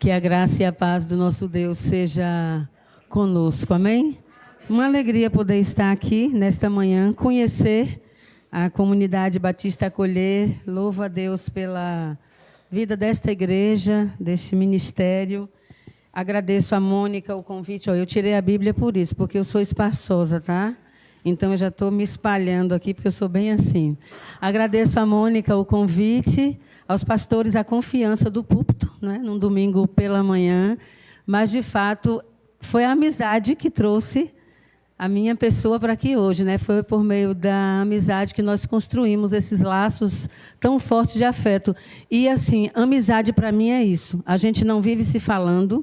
Que a graça e a paz do nosso Deus seja conosco, amém? Uma alegria poder estar aqui nesta manhã, conhecer a comunidade Batista Acolher. Louvo a Deus pela vida desta igreja, deste ministério. Agradeço a Mônica o convite. Eu tirei a Bíblia por isso, porque eu sou espaçosa, tá? Então, eu já estou me espalhando aqui, porque eu sou bem assim. Agradeço a Mônica o convite, aos pastores a confiança do púlpito, né, num domingo pela manhã. Mas, de fato, foi a amizade que trouxe a minha pessoa para aqui hoje, né? Foi por meio da amizade que nós construímos esses laços tão fortes de afeto. E, assim, amizade para mim é isso. A gente não vive se falando,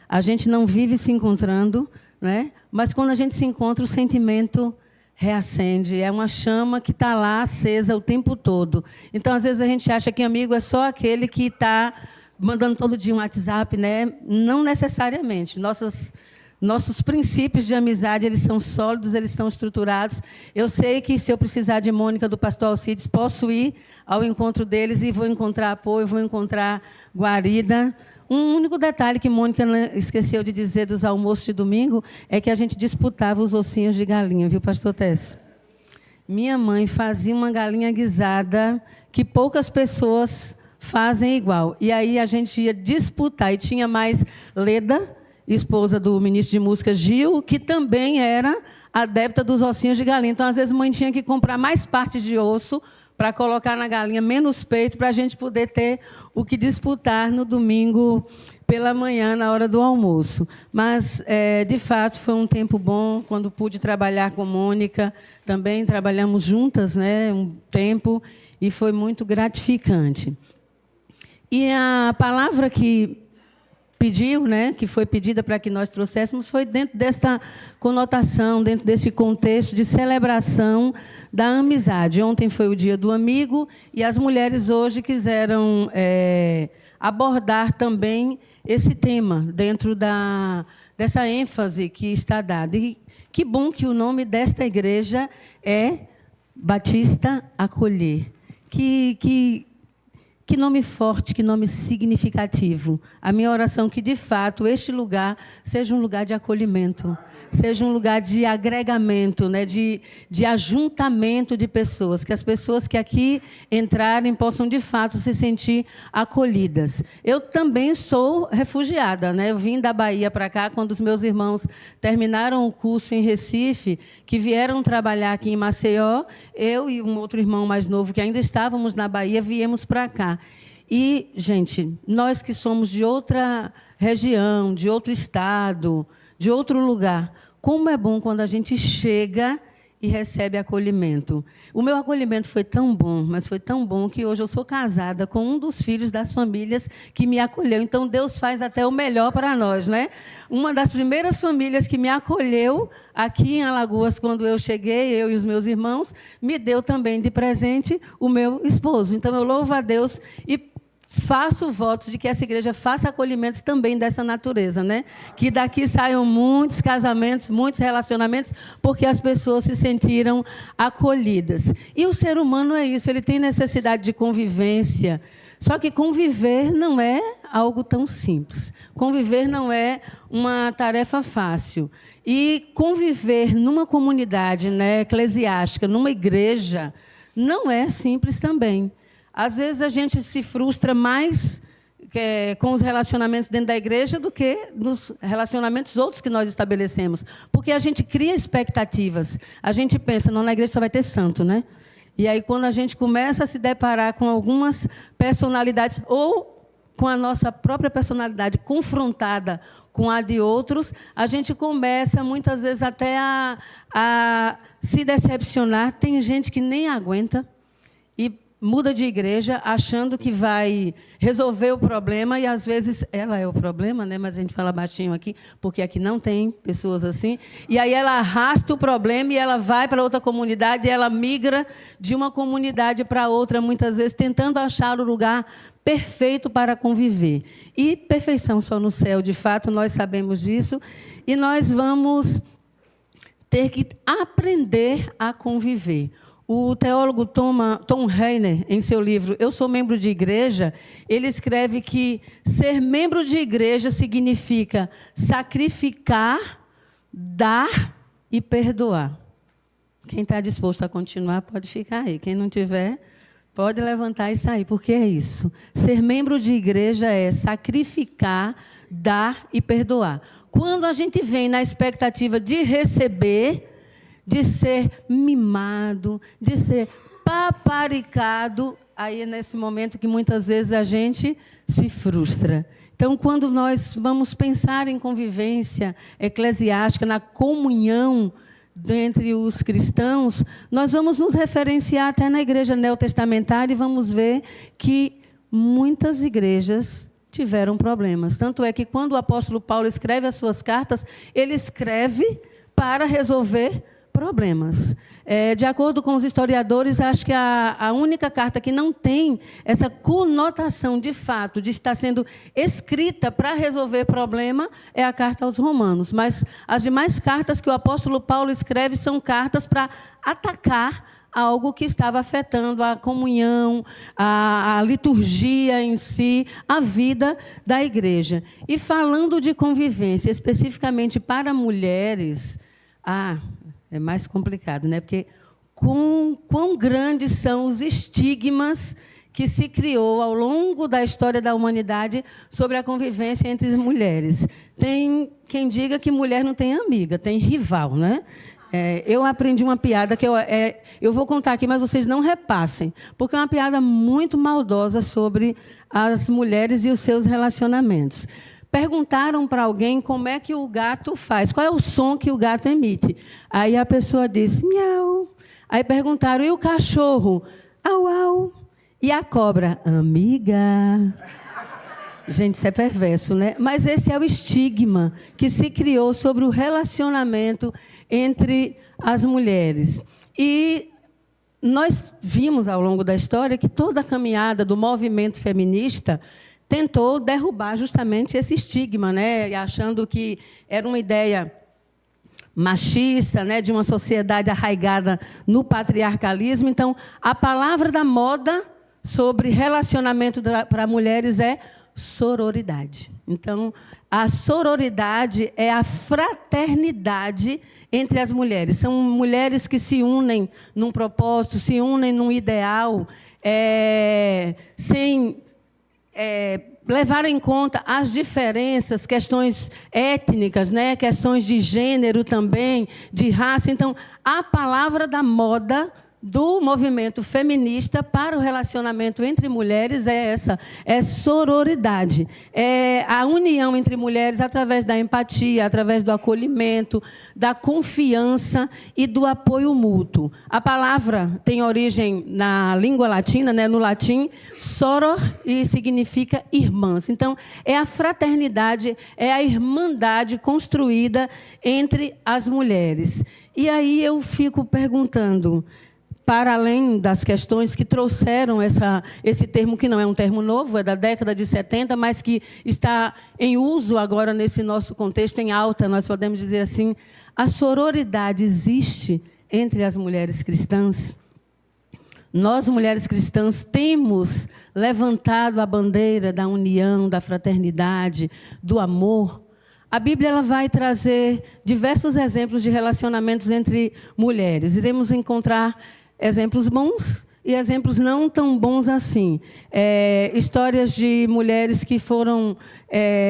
a gente não vive se encontrando, né? Mas, quando a gente se encontra, o sentimento reacende, é uma chama que está lá acesa o tempo todo. Então, às vezes, a gente acha que amigo é só aquele que está mandando todo dia um WhatsApp, né? Não necessariamente. Nossos princípios de amizade, eles são sólidos, eles estão estruturados. Eu sei que, se eu precisar de Mônica, do pastor Alcides, posso ir ao encontro deles e vou encontrar apoio, vou encontrar guarida. Um único detalhe que Mônica esqueceu de dizer dos almoços de domingo é que a gente disputava os ossinhos de galinha, viu, pastor Técio? Minha mãe fazia uma galinha guisada que poucas pessoas fazem igual. E aí a gente ia disputar. E tinha mais Leda, esposa do ministro de música Gil, que também era adepta dos ossinhos de galinha. Então, às vezes, mãe tinha que comprar mais partes de osso para colocar na galinha menos peito, para a gente poder ter o que disputar no domingo pela manhã, na hora do almoço. Mas, de fato, foi um tempo bom, quando pude trabalhar com Mônica. Também trabalhamos juntas, né, um tempo, e foi muito gratificante. E a palavra que pediu, né, que foi pedida para que nós trouxéssemos, foi dentro dessa conotação, dentro desse contexto de celebração da amizade. Ontem foi o Dia do Amigo e as mulheres hoje quiseram abordar também esse tema dentro dessa ênfase que está dada. E que bom que o nome desta igreja é Batista Acolher. Que nome forte, que nome significativo. A minha oração é que, de fato, este lugar seja um lugar de acolhimento, seja um lugar de agregamento, né, de ajuntamento de pessoas, que as pessoas que aqui entrarem possam, de fato, se sentir acolhidas. Eu também sou refugiada, né? Eu vim da Bahia para cá quando os meus irmãos terminaram o curso em Recife, que vieram trabalhar aqui em Maceió. Eu e um outro irmão mais novo, que ainda estávamos na Bahia, viemos para cá. E, gente, nós que somos de outra região, de outro estado, de outro lugar, como é bom quando a gente chega e recebe acolhimento. O meu acolhimento foi tão bom, mas foi tão bom que hoje eu sou casada com um dos filhos das famílias que me acolheu. Então, Deus faz até o melhor para nós, né? Uma das primeiras famílias que me acolheu aqui em Alagoas, quando eu cheguei, eu e os meus irmãos, me deu também de presente o meu esposo. Então, eu louvo a Deus e faço votos de que essa igreja faça acolhimentos também dessa natureza, né? Que daqui saiam muitos casamentos, muitos relacionamentos, porque as pessoas se sentiram acolhidas. E o ser humano é isso, ele tem necessidade de convivência. Só que conviver não é algo tão simples. Conviver não é uma tarefa fácil. E conviver numa comunidade, né, eclesiástica, numa igreja, não é simples também. Às vezes, a gente se frustra mais com os relacionamentos dentro da igreja do que nos relacionamentos outros que nós estabelecemos. Porque a gente cria expectativas. A gente pensa, não, na igreja só vai ter santo, né? E aí, quando a gente começa a se deparar com algumas personalidades, ou com a nossa própria personalidade confrontada com a de outros, a gente começa, muitas vezes, até a se decepcionar. Tem gente que nem aguenta e muda de igreja achando que vai resolver o problema, e, às vezes, ela é o problema, né? Mas a gente fala baixinho aqui, porque aqui não tem pessoas assim. E aí ela arrasta o problema e ela vai para outra comunidade, e ela migra de uma comunidade para outra, muitas vezes, tentando achar o lugar perfeito para conviver. E perfeição só no céu, de fato, nós sabemos disso, e nós vamos ter que aprender a conviver. O teólogo Tom Rainer, em seu livro Eu Sou Membro de Igreja, ele escreve que ser membro de igreja significa sacrificar, dar e perdoar. Quem está disposto a continuar pode ficar aí. Quem não tiver, pode levantar e sair. Porque é isso. Ser membro de igreja é sacrificar, dar e perdoar. Quando a gente vem na expectativa de receber, de ser mimado, de ser paparicado, aí é nesse momento que muitas vezes a gente se frustra. Então, quando nós vamos pensar em convivência eclesiástica, na comunhão dentre os cristãos, nós vamos nos referenciar até na igreja neotestamentária e vamos ver que muitas igrejas tiveram problemas. Tanto é que quando o apóstolo Paulo escreve as suas cartas, ele escreve para resolver problemas. De acordo com os historiadores, acho que a única carta que não tem essa conotação de fato de estar sendo escrita para resolver problema é a carta aos Romanos. Mas as demais cartas que o apóstolo Paulo escreve são cartas para atacar algo que estava afetando a comunhão, a liturgia em si, a vida da igreja. E falando de convivência, especificamente para mulheres, é mais complicado, né? Porque quão grandes são os estigmas que se criou ao longo da história da humanidade sobre a convivência entre as mulheres. Tem quem diga que mulher não tem amiga, tem rival, né? Eu aprendi uma piada que eu vou contar aqui, mas vocês não repassem, porque é uma piada muito maldosa sobre as mulheres e os seus relacionamentos. Perguntaram para alguém como é que o gato faz, qual é o som que o gato emite. Aí a pessoa disse, miau. Aí perguntaram, e o cachorro? Au, au. E a cobra? Amiga. Gente, isso é perverso, né? Mas esse é o estigma que se criou sobre o relacionamento entre as mulheres. E nós vimos ao longo da história que toda a caminhada do movimento feminista tentou derrubar justamente esse estigma, né? Achando que era uma ideia machista, né? De uma sociedade arraigada no patriarcalismo. Então, a palavra da moda sobre relacionamento para mulheres é sororidade. Então, a sororidade é a fraternidade entre as mulheres. São mulheres que se unem num propósito, se unem num ideal, sem levar em conta as diferenças, questões étnicas, né? Questões de gênero também, de raça. Então, a palavra da moda do movimento feminista para o relacionamento entre mulheres é essa, é sororidade. É a união entre mulheres através da empatia, através do acolhimento, da confiança e do apoio mútuo. A palavra tem origem na língua latina, né, no latim, soror, e significa irmãs. Então, é a fraternidade, é a irmandade construída entre as mulheres. E aí eu fico perguntando, para além das questões que trouxeram esse termo, que não é um termo novo, é da década de 70, mas que está em uso agora nesse nosso contexto, em alta, nós podemos dizer assim, a sororidade existe entre as mulheres cristãs? Nós, mulheres cristãs, temos levantado a bandeira da união, da fraternidade, do amor. A Bíblia ela vai trazer diversos exemplos de relacionamentos entre mulheres. Iremos encontrar exemplos bons e exemplos não tão bons assim. Histórias de mulheres que foram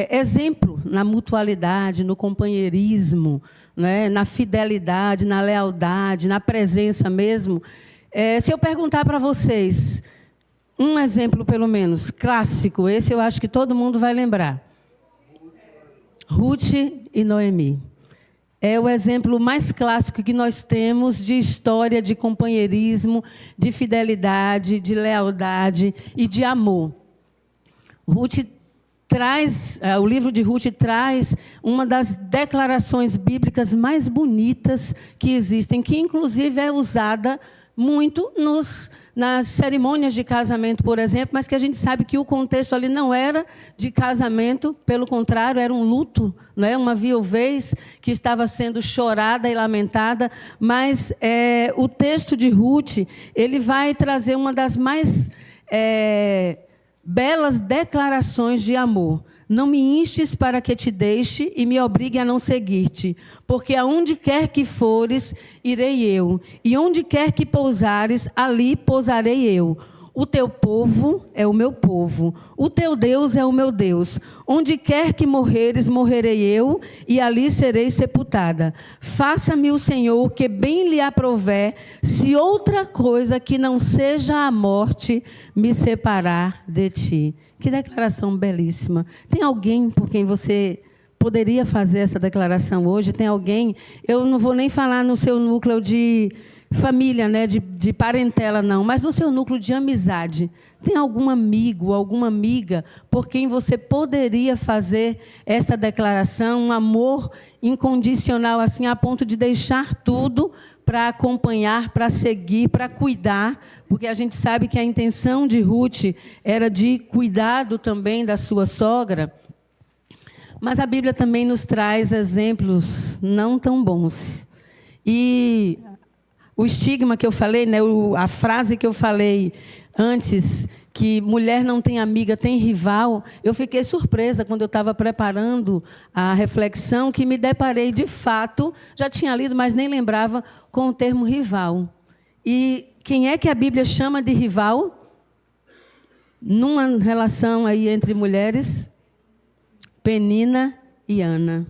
exemplo na mutualidade, no companheirismo, né, na fidelidade, na lealdade, na presença mesmo. Se eu perguntar para vocês, um exemplo pelo menos, clássico, esse eu acho que todo mundo vai lembrar. Ruth e Noemi. É o exemplo mais clássico que nós temos de história, de companheirismo, de fidelidade, de lealdade e de amor. O livro de Ruth traz uma das declarações bíblicas mais bonitas que existem, que inclusive é usada muito nas cerimônias de casamento, por exemplo, mas que a gente sabe que o contexto ali não era de casamento, pelo contrário, era um luto, né? Uma viuvez que estava sendo chorada e lamentada, mas o texto de Ruth, ele vai trazer uma das mais belas declarações de amor. Não me instes para que te deixe e me obrigue a não seguir-te, porque aonde quer que fores, irei eu, e onde quer que pousares, ali pousarei eu. O teu povo é o meu povo, o teu Deus é o meu Deus. Onde quer que morreres, morrerei eu, e ali serei sepultada. Faça-me o Senhor que bem lhe aprouver, se outra coisa que não seja a morte me separar de ti. Que declaração belíssima. Tem alguém por quem você poderia fazer essa declaração hoje? Tem alguém? Eu não vou nem falar no seu núcleo de família, né, de parentela, não, mas no seu núcleo de amizade. Tem algum amigo, alguma amiga por quem você poderia fazer essa declaração, um amor incondicional, assim, a ponto de deixar tudo para acompanhar, para seguir, para cuidar, porque a gente sabe que a intenção de Ruth era de cuidado também da sua sogra, mas a Bíblia também nos traz exemplos não tão bons. E o estigma que eu falei, né, a frase que eu falei antes, que mulher não tem amiga, tem rival, eu fiquei surpresa quando eu estava preparando a reflexão, que me deparei, de fato, já tinha lido, mas nem lembrava, com o termo rival. E quem é que a Bíblia chama de rival? Numa relação aí entre mulheres, Penina e Ana.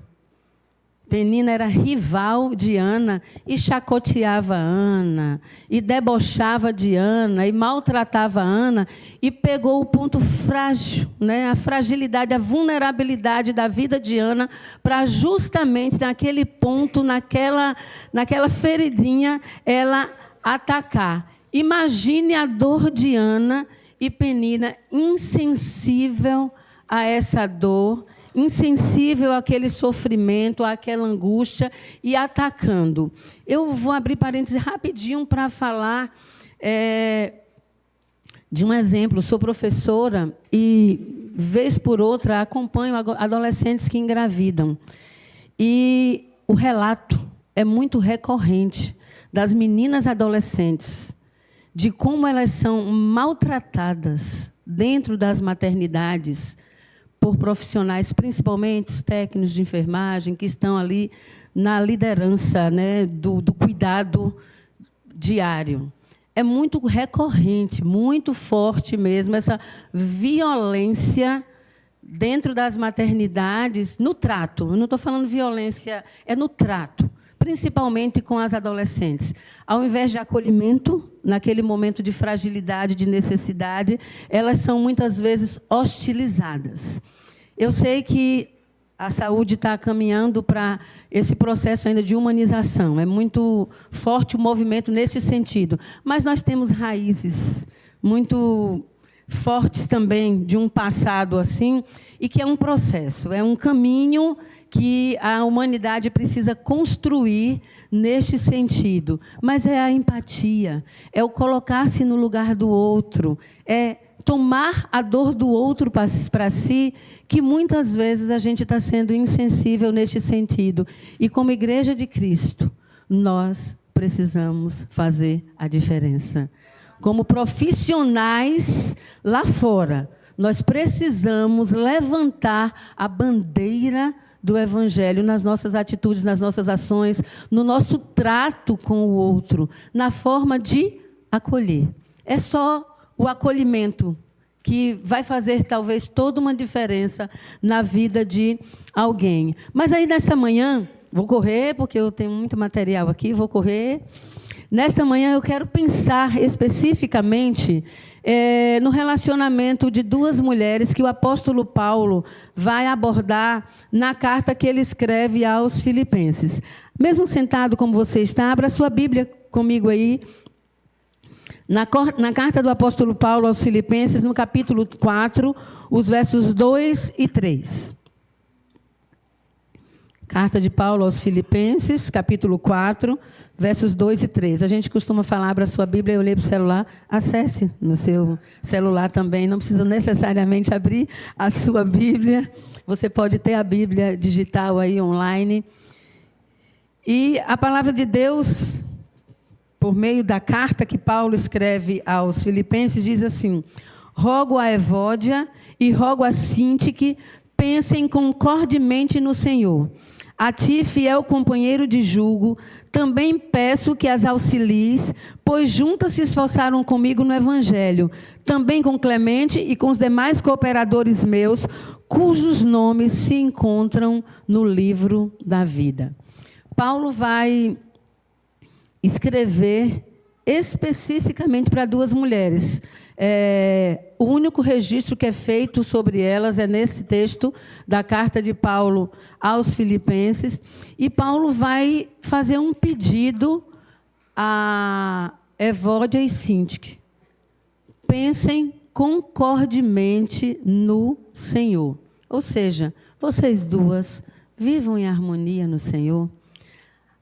Penina era rival de Ana e chacoteava Ana, e debochava de Ana, e maltratava Ana, e pegou o ponto frágil, né, a fragilidade, a vulnerabilidade da vida de Ana, para justamente naquele ponto, naquela feridinha, ela atacar. Imagine a dor de Ana e Penina, insensível a essa dor, insensível àquele sofrimento, àquela angústia, e atacando. Eu vou abrir parênteses rapidinho para falar de um exemplo. Sou professora e, vez por outra, acompanho adolescentes que engravidam. E o relato é muito recorrente das meninas adolescentes, de como elas são maltratadas dentro das maternidades, por profissionais, principalmente os técnicos de enfermagem, que estão ali na liderança, né, do cuidado diário. É muito recorrente, muito forte mesmo, essa violência dentro das maternidades, no trato. Eu não estou falando violência, é no trato, principalmente com as adolescentes. Ao invés de acolhimento, naquele momento de fragilidade, de necessidade, elas são muitas vezes hostilizadas. Eu sei que a saúde está caminhando para esse processo ainda de humanização. É muito forte o movimento nesse sentido. Mas nós temos raízes muito fortes também de um passado assim, e que é um processo, é um caminho que a humanidade precisa construir neste sentido. Mas é a empatia, é o colocar-se no lugar do outro, é tomar a dor do outro para si, que muitas vezes a gente está sendo insensível neste sentido. E como Igreja de Cristo, nós precisamos fazer a diferença. Como profissionais lá fora, nós precisamos levantar a bandeira do Evangelho nas nossas atitudes, nas nossas ações, no nosso trato com o outro, na forma de acolher. É só o acolhimento que vai fazer, talvez, toda uma diferença na vida de alguém. Mas aí, nesta manhã, vou correr, porque eu tenho muito material aqui, vou correr. Nesta manhã, eu quero pensar especificamente no relacionamento de duas mulheres que o apóstolo Paulo vai abordar na carta que ele escreve aos Filipenses. Mesmo sentado como você está, abra sua Bíblia comigo aí. Na carta do apóstolo Paulo aos Filipenses, no capítulo 4, os versos 2 e 3. Carta de Paulo aos Filipenses, capítulo 4, versos 2 e 3. A gente costuma falar, abra a sua Bíblia, eu leio para o celular, acesse no seu celular também, não precisa necessariamente abrir a sua Bíblia, você pode ter a Bíblia digital aí online. E a palavra de Deus, por meio da carta que Paulo escreve aos Filipenses, diz assim: rogo a Evódia e rogo a Síntique, pensem concordemente no Senhor. A ti, fiel companheiro de julgo, também peço que as auxilies, pois juntas se esforçaram comigo no Evangelho, também com Clemente e com os demais cooperadores meus, cujos nomes se encontram no livro da vida. Paulo vai escrever especificamente para duas mulheres. O único registro que é feito sobre elas é nesse texto da carta de Paulo aos Filipenses. E Paulo vai fazer um pedido a Evódia e Síntique. Pensem concordemente no Senhor. Ou seja, vocês duas vivam em harmonia no Senhor.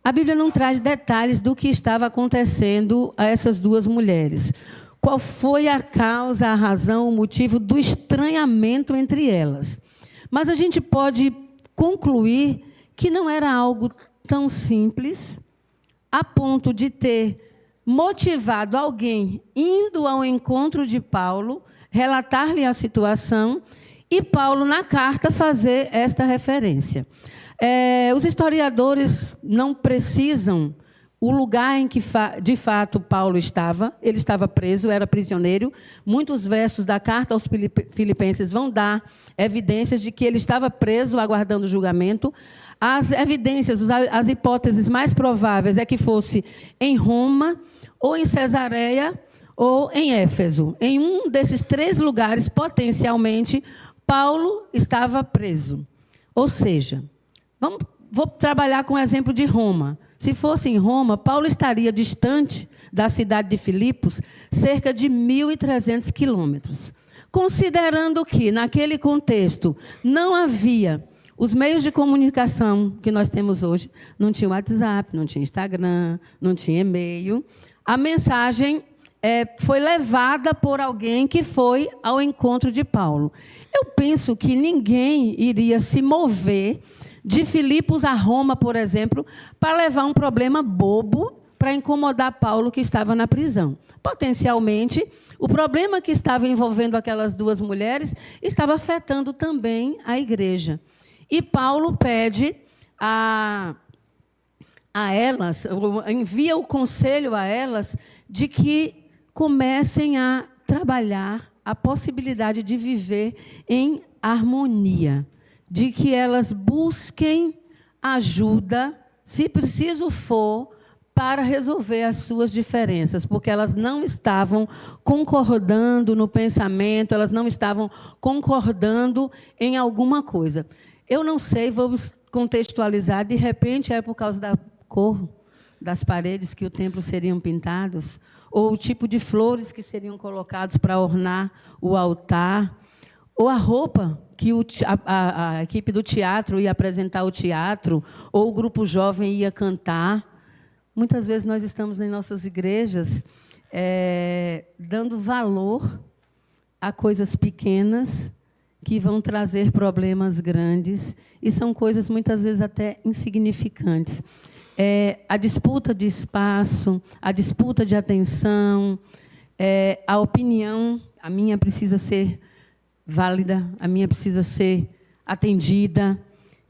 A Bíblia não traz detalhes do que estava acontecendo a essas duas mulheres. Qual foi a causa, a razão, o motivo do estranhamento entre elas. Mas a gente pode concluir que não era algo tão simples a ponto de ter motivado alguém indo ao encontro de Paulo, relatar-lhe a situação e Paulo, na carta, fazer esta referência. Os historiadores não precisam o lugar em que, de fato, Paulo estava. Ele estava preso, era prisioneiro. Muitos versos da carta aos Filipenses vão dar evidências de que ele estava preso, aguardando julgamento. As evidências, as hipóteses mais prováveis é que fosse em Roma, ou em Cesareia, ou em Éfeso. Em um desses três lugares, potencialmente, Paulo estava preso. Ou seja, vou trabalhar com o exemplo de Roma. Se fosse em Roma, Paulo estaria distante da cidade de Filipos cerca de 1.300 quilômetros. Considerando que, naquele contexto, não havia os meios de comunicação que nós temos hoje, não tinha WhatsApp, não tinha Instagram, não tinha e-mail, a mensagem foi levada por alguém que foi ao encontro de Paulo. Eu penso que ninguém iria se mover de Filipos a Roma, por exemplo, para levar um problema bobo para incomodar Paulo, que estava na prisão. Potencialmente, o problema que estava envolvendo aquelas duas mulheres estava afetando também a igreja. E Paulo pede a elas, envia o conselho a elas de que comecem a trabalhar a possibilidade de viver em harmonia, de que elas busquem ajuda, se preciso for, para resolver as suas diferenças, porque elas não estavam concordando no pensamento, elas não estavam concordando em alguma coisa. Eu não sei, vamos contextualizar, de repente é por causa da cor das paredes que o templo seriam pintados, ou o tipo de flores que seriam colocados para ornar o altar, ou a roupa que a equipe do teatro ia apresentar o teatro, ou o grupo jovem ia cantar. Muitas vezes nós estamos em nossas igrejas dando valor a coisas pequenas que vão trazer problemas grandes, e são coisas muitas vezes até insignificantes. A disputa de espaço, a disputa de atenção, a opinião, a minha precisa ser válida, a minha precisa ser atendida.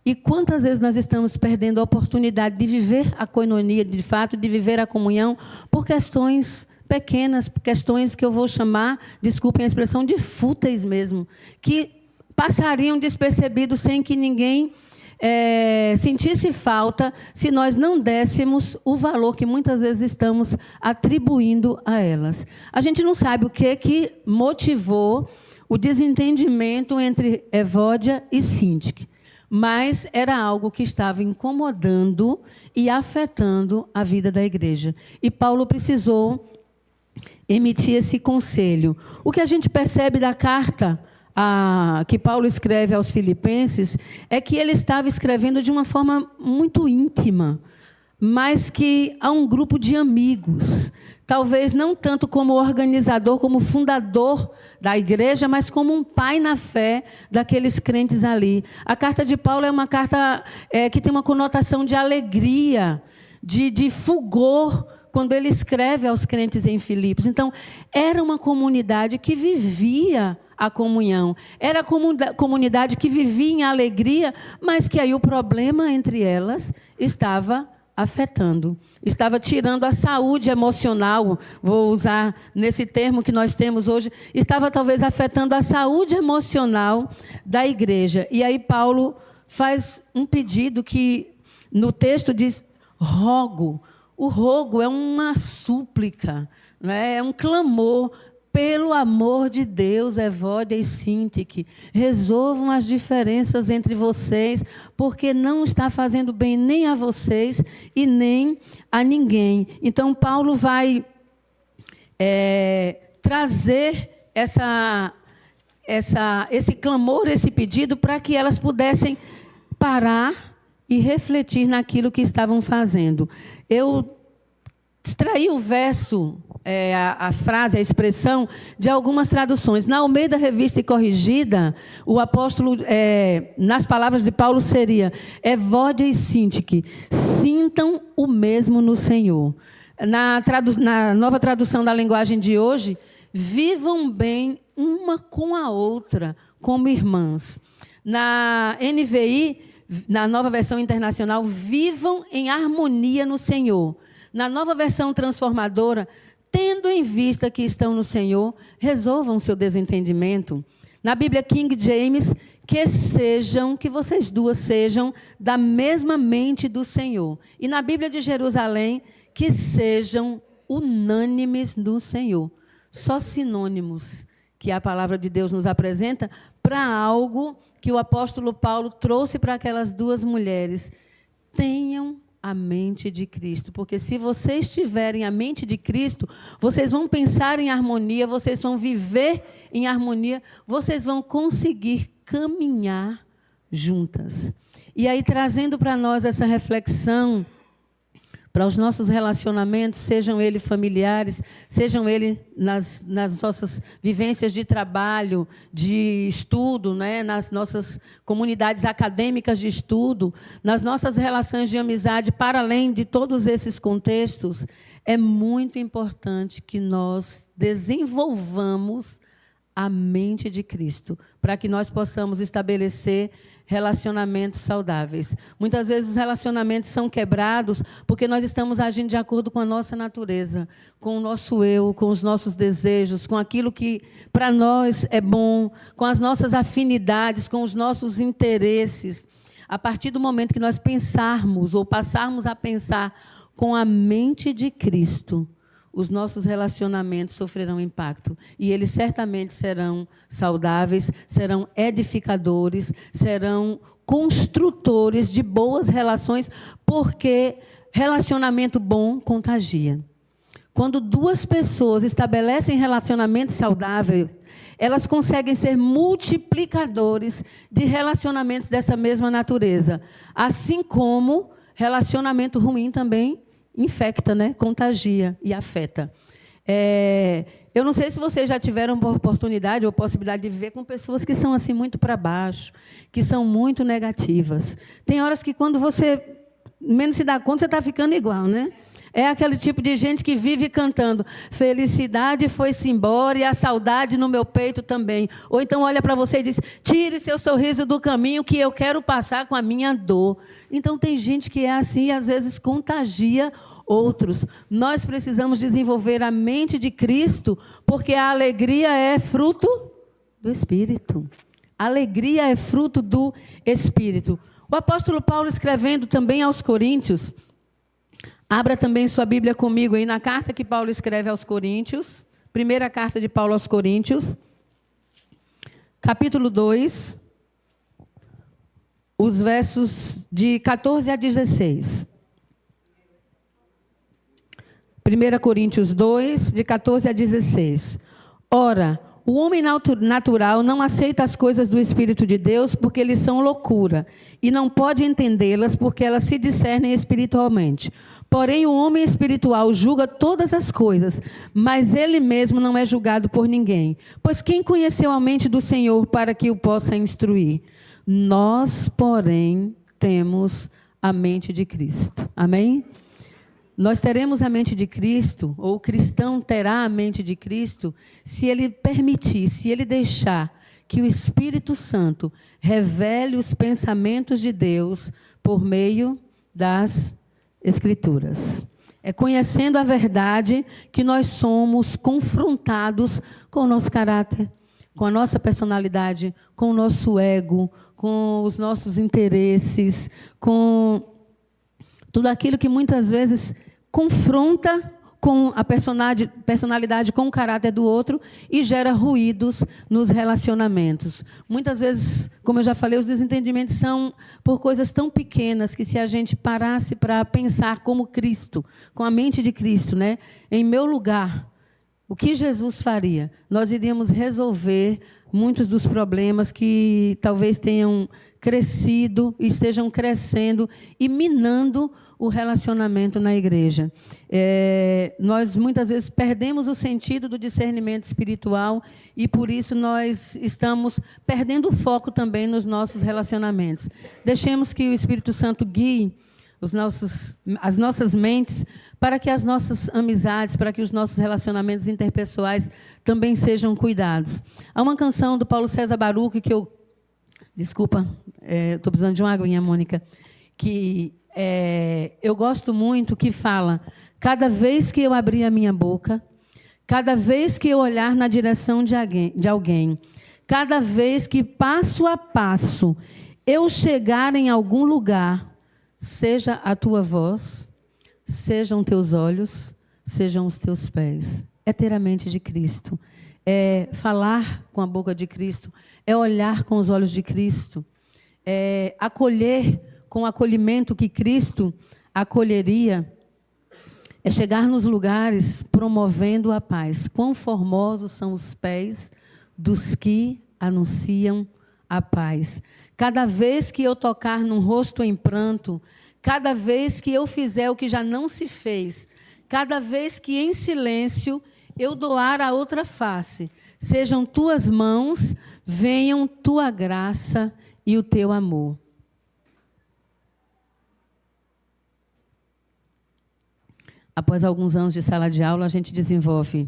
E quantas vezes nós estamos perdendo a oportunidade de viver a coinonia, de fato, de viver a comunhão, por questões pequenas, questões que eu vou chamar, desculpem a expressão, de fúteis mesmo, que passariam despercebidos sem que ninguém sentisse falta, se nós não dessemos o valor que muitas vezes estamos atribuindo a elas. A gente não sabe o que motivou o desentendimento entre Evódia e Síntique, mas era algo que estava incomodando e afetando a vida da igreja. E Paulo precisou emitir esse conselho. O que a gente percebe da carta que Paulo escreve aos Filipenses é que ele estava escrevendo de uma forma muito íntima, mas que há um grupo de amigos. Talvez não tanto como organizador, como fundador da igreja, mas como um pai na fé daqueles crentes ali. A carta de Paulo é uma carta que tem uma conotação de alegria, de fulgor, quando ele escreve aos crentes em Filipos. Então, era uma comunidade que vivia a comunhão. Era a comunidade que vivia em alegria, mas que aí o problema entre elas estava afetando, estava tirando a saúde emocional, vou usar nesse termo que nós temos hoje, estava talvez afetando a saúde emocional da igreja. E aí Paulo faz um pedido que no texto diz rogo. O rogo é uma súplica, né? É um clamor. Pelo amor de Deus, Evódia e Sintique, resolvam as diferenças entre vocês, porque não está fazendo bem nem a vocês e nem a ninguém. Então, Paulo vai trazer esse clamor, esse pedido, para que elas pudessem parar e refletir naquilo que estavam fazendo. Eu extraí o verso, a frase, a expressão, de algumas traduções. Na Almeida Revista e Corrigida, o apóstolo, nas palavras de Paulo, seria: Evódia e Sintique, sintam o mesmo no Senhor. Na nova tradução da linguagem de hoje, vivam bem uma com a outra, como irmãs. Na NVI, na nova versão internacional, vivam em harmonia no Senhor. Na nova versão transformadora, tendo em vista que estão no Senhor, resolvam seu desentendimento. Na Bíblia King James, que vocês duas sejam da mesma mente do Senhor. E na Bíblia de Jerusalém, que sejam unânimes no Senhor. Só sinônimos que a palavra de Deus nos apresenta para algo que o apóstolo Paulo trouxe para aquelas duas mulheres. Tenham a mente de Cristo, porque se vocês tiverem a mente de Cristo, vocês vão pensar em harmonia, vocês vão viver em harmonia, vocês vão conseguir caminhar juntas. E aí, trazendo para nós essa reflexão, para os nossos relacionamentos, sejam eles familiares, sejam eles nas nossas vivências de trabalho, de estudo, né? Nas nossas comunidades acadêmicas de estudo, nas nossas relações de amizade, para além de todos esses contextos, é muito importante que nós desenvolvamos a mente de Cristo, para que nós possamos estabelecer relacionamentos saudáveis. Muitas vezes os relacionamentos são quebrados porque nós estamos agindo de acordo com a nossa natureza, com o nosso eu, com os nossos desejos, com aquilo que para nós é bom, com as nossas afinidades, com os nossos interesses. A partir do momento que nós pensarmos ou passarmos a pensar com a mente de Cristo, os nossos relacionamentos sofrerão impacto. E eles certamente serão saudáveis, serão edificadores, serão construtores de boas relações, porque relacionamento bom contagia. Quando duas pessoas estabelecem relacionamento saudável, elas conseguem ser multiplicadores de relacionamentos dessa mesma natureza. Assim como relacionamento ruim também infecta, né? Contagia e afeta. Eu não sei se vocês já tiveram oportunidade ou possibilidade de viver com pessoas que são assim muito para baixo, que são muito negativas. Tem horas que quando você menos se dá conta, você está ficando igual, né? É aquele tipo de gente que vive cantando: felicidade foi-se embora e a saudade no meu peito também. Ou então olha para você e diz: tire seu sorriso do caminho que eu quero passar com a minha dor. Então tem gente que é assim e às vezes contagia outros. Nós precisamos desenvolver a mente de Cristo, porque a alegria é fruto do Espírito. A alegria é fruto do Espírito. O apóstolo Paulo, escrevendo também aos Coríntios, abra também sua Bíblia comigo aí na carta que Paulo escreve aos Coríntios, primeira carta de Paulo aos Coríntios, capítulo 2, os versos de 14 a 16. 1 Coríntios 2, de 14 a 16. Ora, O homem natural não aceita as coisas do Espírito de Deus porque eles são loucura, e não pode entendê-las porque elas se discernem espiritualmente. Porém, o homem espiritual julga todas as coisas, mas ele mesmo não é julgado por ninguém. Pois quem conheceu a mente do Senhor para que o possa instruir? Nós, porém, temos a mente de Cristo. Amém? Nós teremos a mente de Cristo, ou o cristão terá a mente de Cristo, se ele permitir, se ele deixar que o Espírito Santo revele os pensamentos de Deus por meio das Escrituras. É conhecendo a verdade que nós somos confrontados com o nosso caráter, com a nossa personalidade, com o nosso ego, com os nossos interesses, com tudo aquilo que muitas vezes confronta com a personalidade, com o caráter do outro e gera ruídos nos relacionamentos. Muitas vezes, como eu já falei, os desentendimentos são por coisas tão pequenas que, se a gente parasse para pensar como Cristo, com a mente de Cristo, né, em meu lugar, o que Jesus faria? Nós iríamos resolver muitos dos problemas que talvez tenham crescido, estejam crescendo e minando o relacionamento na igreja. Nós, muitas vezes, perdemos o sentido do discernimento espiritual e, por isso, nós estamos perdendo o foco também nos nossos relacionamentos. Deixemos que o Espírito Santo guie as nossas mentes para que as nossas amizades, para que os nossos relacionamentos interpessoais também sejam cuidados. Há uma canção do Paulo César Baruch que eu... Desculpa, estou precisando de uma aguinha, Mônica. Que eu gosto muito, que fala: cada vez que eu abrir a minha boca, cada vez que eu olhar na direção de alguém, cada vez que passo a passo eu chegar em algum lugar, seja a tua voz, sejam teus olhos, sejam os teus pés. É ter a mente de Cristo. É falar com a boca de Cristo. É olhar com os olhos de Cristo. É acolher com o acolhimento que Cristo acolheria. É chegar nos lugares promovendo a paz. Quão formosos são os pés dos que anunciam a paz. Cada vez que eu tocar num rosto em pranto, cada vez que eu fizer o que já não se fez, cada vez que em silêncio eu doar a outra face, sejam tuas mãos, venham tua graça e o teu amor. Após alguns anos de sala de aula, a gente desenvolve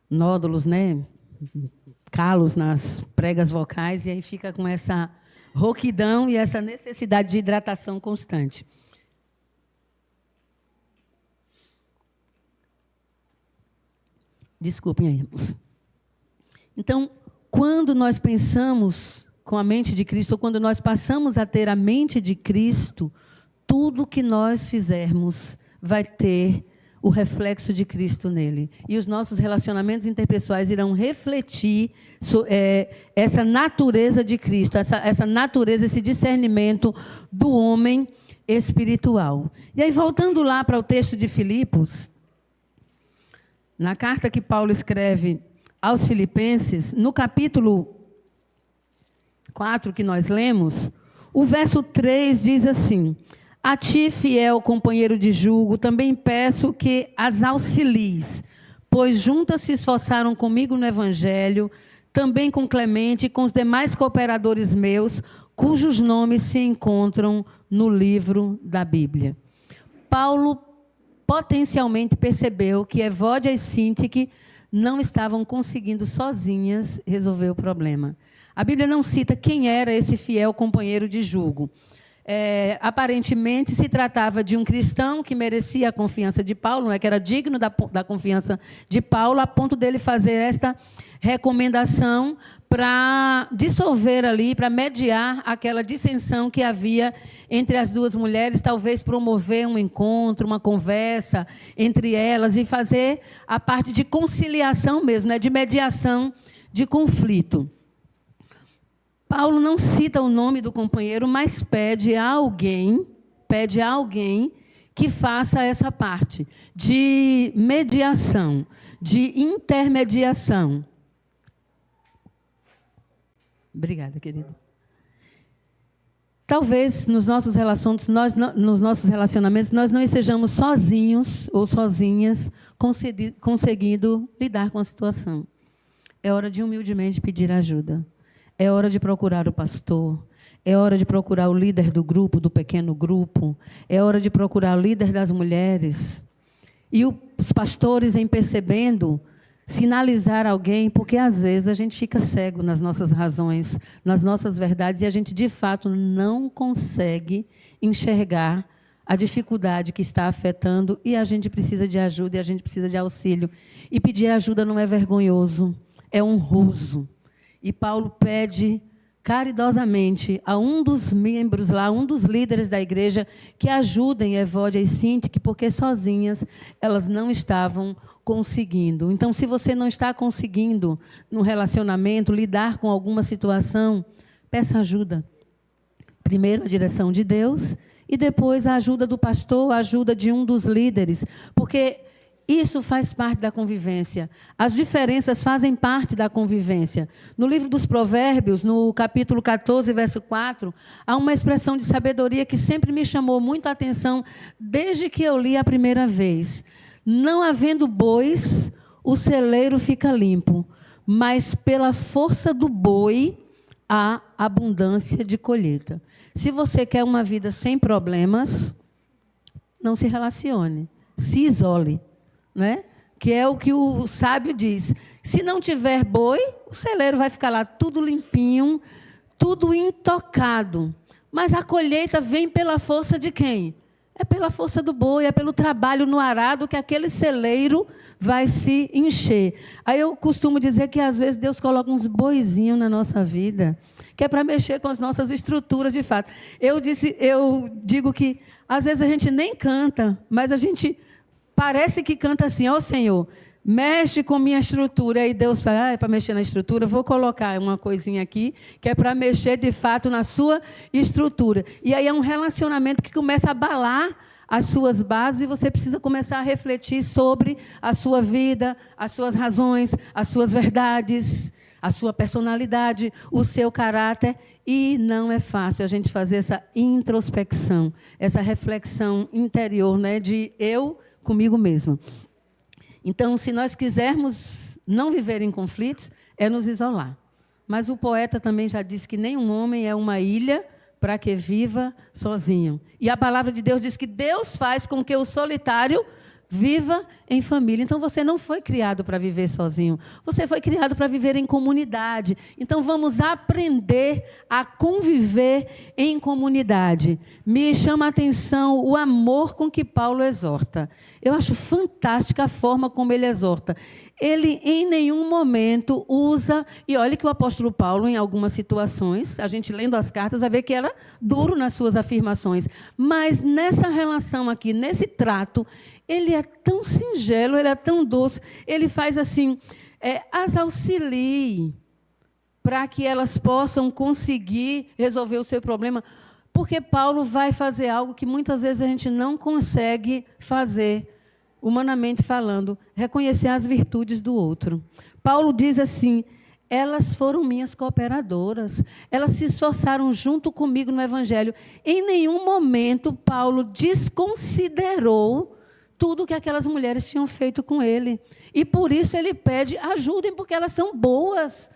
nódulos, né? Calos nas pregas vocais, e aí fica com essa rouquidão e essa necessidade de hidratação constante. Desculpem aí, irmãos. Então, quando nós pensamos com a mente de Cristo, ou quando nós passamos a ter a mente de Cristo, tudo que nós fizermos vai ter o reflexo de Cristo nele. E os nossos relacionamentos interpessoais irão refletir essa natureza de Cristo, essa natureza, esse discernimento do homem espiritual. E aí, voltando lá para o texto de Filipos, na carta que Paulo escreve aos Filipenses, no capítulo 4 que nós lemos, o verso 3 diz assim: a ti, fiel companheiro de jugo, também peço que as auxilies, pois juntas se esforçaram comigo no Evangelho, também com Clemente e com os demais cooperadores meus, cujos nomes se encontram no livro da Bíblia. Paulo potencialmente percebeu que Evódia e Síntique não estavam conseguindo sozinhas resolver o problema. A Bíblia não cita quem era esse fiel companheiro de jugo. Aparentemente se tratava de um cristão que merecia a confiança de Paulo, que era digno da confiança de Paulo, a ponto dele fazer esta recomendação para dissolver ali, para mediar aquela dissensão que havia entre as duas mulheres, talvez promover um encontro, uma conversa entre elas e fazer a parte de conciliação mesmo, de mediação de conflito. Paulo não cita o nome do companheiro, mas pede a alguém que faça essa parte de mediação, de intermediação. Obrigada, querido. Talvez nos nossos relacionamentos nós não estejamos sozinhos ou sozinhas conseguindo lidar com a situação. É hora de humildemente pedir ajuda. É hora de procurar o pastor. É hora de procurar o líder do grupo, do pequeno grupo. É hora de procurar o líder das mulheres. E os pastores, em percebendo, sinalizar alguém, porque às vezes a gente fica cego nas nossas razões, nas nossas verdades, e a gente, de fato, não consegue enxergar a dificuldade que está afetando, e a gente precisa de ajuda, e a gente precisa de auxílio. E pedir ajuda não é vergonhoso, é honroso. E Paulo pede caridosamente a um dos membros lá, um dos líderes da igreja, que ajudem Evódia e Sintique, porque sozinhas elas não estavam conseguindo. Então, se você não está conseguindo, no relacionamento, lidar com alguma situação, peça ajuda. Primeiro a direção de Deus e depois a ajuda do pastor, a ajuda de um dos líderes, porque isso faz parte da convivência. As diferenças fazem parte da convivência. No livro dos Provérbios, no capítulo 14, verso 4, há uma expressão de sabedoria que sempre me chamou muito a atenção desde que eu li a primeira vez. Não havendo bois, o celeiro fica limpo, mas pela força do boi há abundância de colheita. Se você quer uma vida sem problemas, não se relacione, se isole. Né? Que é o que o sábio diz. Se não tiver boi, o celeiro vai ficar lá tudo limpinho, tudo intocado. Mas a colheita vem pela força de quem? É pela força do boi, é pelo trabalho no arado que aquele celeiro vai se encher. Aí eu costumo dizer que às vezes Deus coloca uns boizinhos na nossa vida, que é para mexer com as nossas estruturas de fato. Eu digo que às vezes a gente nem canta, mas a gente parece que canta assim: ó Senhor, mexe com minha estrutura. E Deus fala: é para mexer na estrutura, vou colocar uma coisinha aqui, que é para mexer de fato na sua estrutura. E aí é um relacionamento que começa a abalar as suas bases, e você precisa começar a refletir sobre a sua vida, as suas razões, as suas verdades, a sua personalidade, o seu caráter. E não é fácil a gente fazer essa introspecção, essa reflexão interior, né, de eu comigo mesmo. Então, se nós quisermos não viver em conflitos, é nos isolar. Mas o poeta também já disse que nenhum homem é uma ilha para que viva sozinho. E a palavra de Deus diz que Deus faz com que o solitário viva em família. Então, você não foi criado para viver sozinho. Você foi criado para viver em comunidade. Então, vamos aprender a conviver em comunidade. Me chama a atenção o amor com que Paulo exorta. Eu acho fantástica a forma como ele exorta. Ele, em nenhum momento, usa... E olha que o apóstolo Paulo, em algumas situações, a gente lendo as cartas, vai ver que era duro nas suas afirmações. Mas nessa relação aqui, nesse trato, ele é tão singelo, ele é tão doce. Ele faz assim: as auxilie para que elas possam conseguir resolver o seu problema. Porque Paulo vai fazer algo que muitas vezes a gente não consegue fazer, humanamente falando, reconhecer as virtudes do outro. Paulo diz assim: elas foram minhas cooperadoras, elas se esforçaram junto comigo no Evangelho. Em nenhum momento Paulo desconsiderou tudo que aquelas mulheres tinham feito com ele. E por isso ele pede: ajudem, porque elas são boas.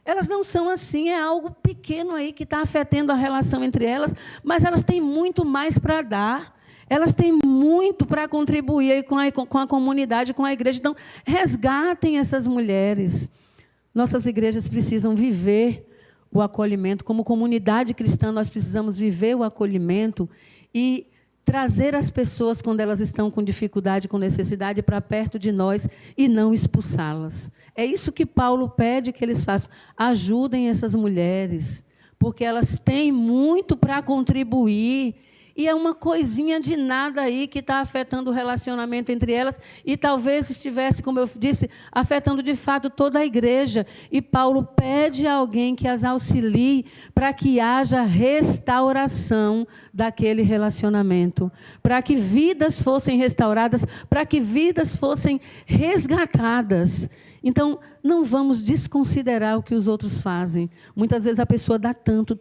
Elas não são assim, é algo pequeno aí que está afetando a relação entre elas, mas elas têm muito mais para dar. Elas têm muito para contribuir aí com a comunidade, com a igreja. Então, resgatem essas mulheres. Nossas igrejas precisam viver o acolhimento. Como comunidade cristã, nós precisamos viver o acolhimento e trazer as pessoas, quando elas estão com dificuldade, com necessidade, para perto de nós e não expulsá-las. É isso que Paulo pede que eles façam. Ajudem essas mulheres, porque elas têm muito para contribuir. E é uma coisinha de nada aí que está afetando o relacionamento entre elas e talvez estivesse, como eu disse, afetando de fato toda a igreja. E Paulo pede a alguém que as auxilie para que haja restauração daquele relacionamento, para que vidas fossem restauradas, para que vidas fossem resgatadas. Então, não vamos desconsiderar o que os outros fazem. Muitas vezes a pessoa dá tanto,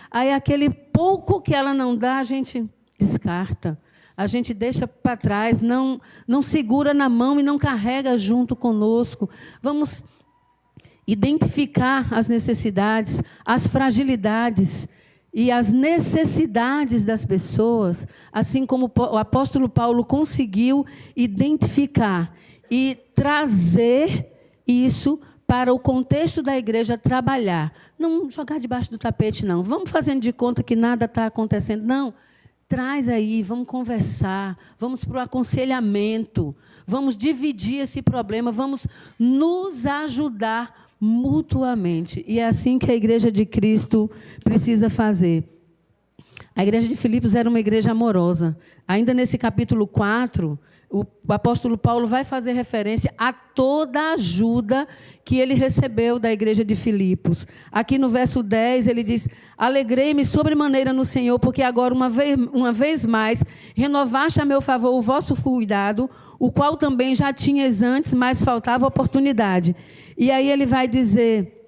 aí aquele pouco que ela não dá, a gente descarta. A gente deixa para trás, não segura na mão e não carrega junto conosco. Vamos identificar as necessidades, as fragilidades e as necessidades das pessoas, assim como o apóstolo Paulo conseguiu identificar e trazer isso para o contexto da igreja trabalhar. Não jogar debaixo do tapete, não. Vamos fazendo de conta que nada está acontecendo. Não. Traz aí, vamos conversar, vamos para o aconselhamento, vamos dividir esse problema, vamos nos ajudar mutuamente. E é assim que a igreja de Cristo precisa fazer. A igreja de Filipos era uma igreja amorosa. Ainda nesse capítulo 4, o apóstolo Paulo vai fazer referência a toda a ajuda que ele recebeu da igreja de Filipos. Aqui no verso 10, ele diz: alegrei-me sobremaneira no Senhor, porque agora, uma vez mais, renovaste a meu favor o vosso cuidado, o qual também já tinhas antes, mas faltava oportunidade. E aí ele vai dizer,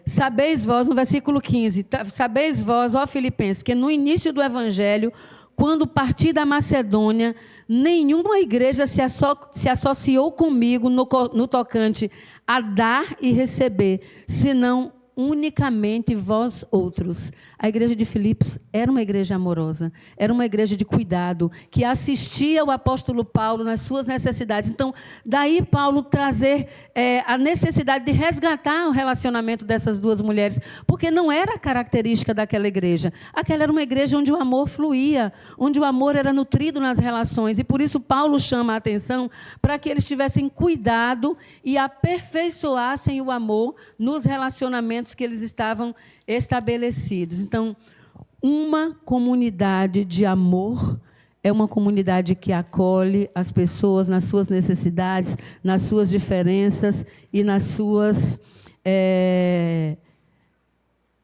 sabeis vós, no versículo 15, sabeis vós, ó Filipenses, que no início do evangelho, quando parti da Macedônia, nenhuma igreja se associou comigo no tocante a dar e receber, senão unicamente vós outros. A igreja de Filipos era uma igreja amorosa, era uma igreja de cuidado, que assistia o apóstolo Paulo nas suas necessidades. Então, daí Paulo trazer a necessidade de resgatar o relacionamento dessas duas mulheres, porque não era característica daquela igreja. Aquela era uma igreja onde o amor fluía, onde o amor era nutrido nas relações, e por isso Paulo chama a atenção para que eles tivessem cuidado e aperfeiçoassem o amor nos relacionamentos que eles estavam estabelecidos. Então, uma comunidade de amor é uma comunidade que acolhe as pessoas nas suas necessidades, nas suas diferenças e nas suas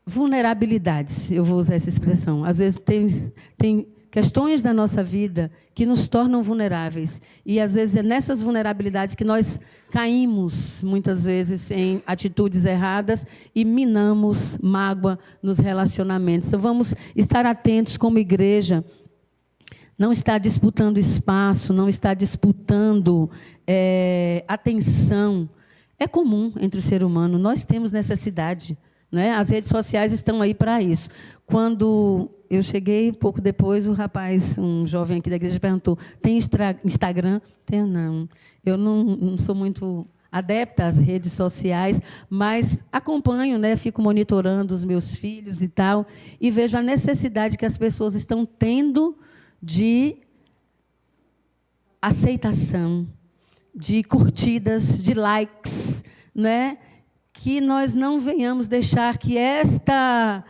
vulnerabilidades. Eu vou usar essa expressão. Às vezes tem questões da nossa vida que nos tornam vulneráveis. E, às vezes, é nessas vulnerabilidades que nós caímos, muitas vezes, em atitudes erradas e minamos mágoa nos relacionamentos. Então, vamos estar atentos como igreja. Não está disputando espaço, não está disputando atenção. É comum entre o ser humano. Nós temos necessidade, né? As redes sociais estão aí para isso. Quando eu cheguei, pouco depois, o rapaz, um jovem aqui da igreja, perguntou: tem Instagram? Tenho, não. Eu não sou muito adepta às redes sociais, mas acompanho, né? Fico monitorando os meus filhos e tal, e vejo a necessidade que as pessoas estão tendo de aceitação, de curtidas, de likes, né? Que nós não venhamos deixar que essa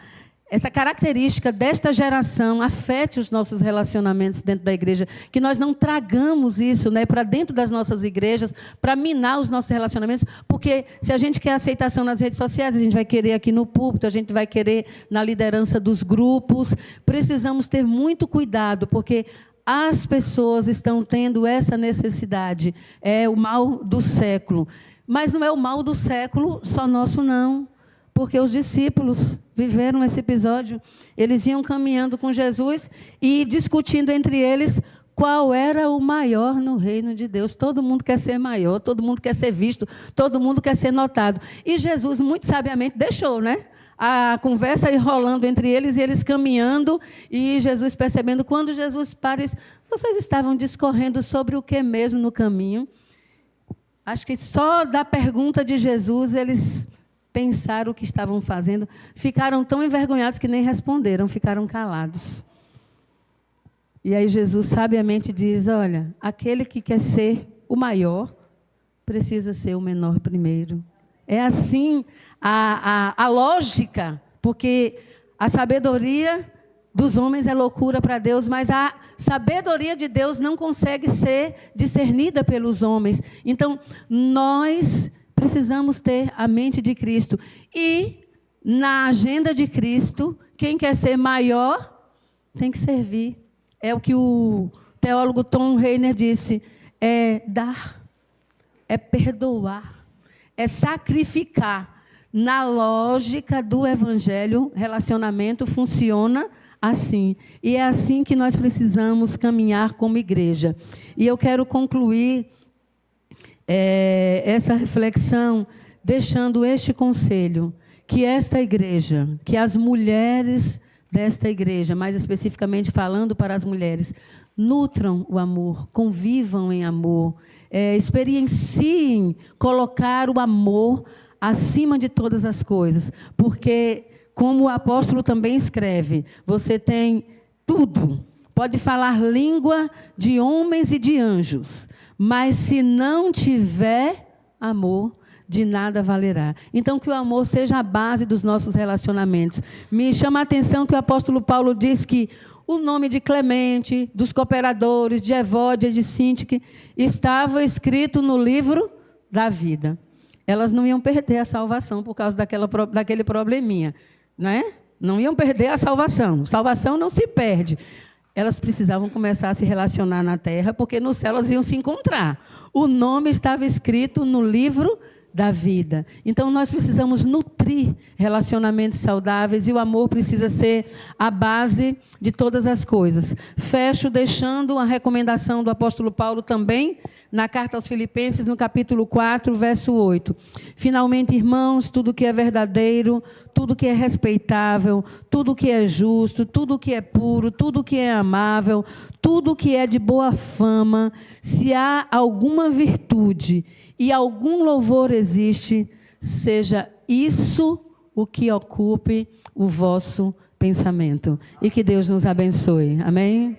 característica desta geração afete os nossos relacionamentos dentro da igreja, que nós não tragamos isso, né, para dentro das nossas igrejas, para minar os nossos relacionamentos, porque se a gente quer aceitação nas redes sociais, a gente vai querer aqui no púlpito, a gente vai querer na liderança dos grupos. Precisamos ter muito cuidado, porque as pessoas estão tendo essa necessidade. É o mal do século. Mas não é o mal do século só nosso, não. Porque os discípulos viveram esse episódio. Eles iam caminhando com Jesus e discutindo entre eles qual era o maior no reino de Deus. Todo mundo quer ser maior, todo mundo quer ser visto, todo mundo quer ser notado. E Jesus, muito sabiamente, deixou, né? A conversa ir rolando entre eles e eles caminhando, e Jesus percebendo. Quando Jesus para, vocês estavam discorrendo sobre o que mesmo no caminho? Acho que só da pergunta de Jesus eles pensaram o que estavam fazendo, ficaram tão envergonhados que nem responderam, ficaram calados. E aí Jesus sabiamente diz: olha, aquele que quer ser o maior, precisa ser o menor primeiro. É assim a lógica, porque a sabedoria dos homens é loucura para Deus, mas a sabedoria de Deus não consegue ser discernida pelos homens. Então, nós precisamos ter a mente de Cristo. E, na agenda de Cristo, quem quer ser maior tem que servir. É o que o teólogo Tom Rainer disse: é dar. é perdoar, é sacrificar. Na lógica do Evangelho, relacionamento funciona assim. E é assim que nós precisamos caminhar como igreja. E eu quero concluir essa reflexão deixando este conselho, que esta igreja, que as mulheres desta igreja, mais especificamente falando para as mulheres, nutram o amor, convivam em amor, experienciem colocar o amor acima de todas as coisas, porque, como o apóstolo também escreve, você tem tudo, pode falar língua de homens e de anjos, mas se não tiver amor, de nada valerá. Então, que o amor seja a base dos nossos relacionamentos. Me chama a atenção que o apóstolo Paulo diz que o nome de Clemente, dos cooperadores, de Evódia, de Síntique, estava escrito no livro da vida. Elas não iam perder a salvação por causa daquele probleminha, né? Não iam perder a salvação. Salvação não se perde. Elas precisavam começar a se relacionar na terra, porque no céu elas iam se encontrar. O nome estava escrito no livro da vida. Então, nós precisamos nutrir relacionamentos saudáveis e o amor precisa ser a base de todas as coisas. Fecho deixando a recomendação do apóstolo Paulo também na carta aos Filipenses, no capítulo 4, verso 8. Finalmente, irmãos, tudo que é verdadeiro, tudo que é respeitável, tudo que é justo, tudo que é puro, tudo que é amável, tudo que é de boa fama, se há alguma virtude e algum louvor existe, seja isso o que ocupe o vosso pensamento. E que Deus nos abençoe. Amém?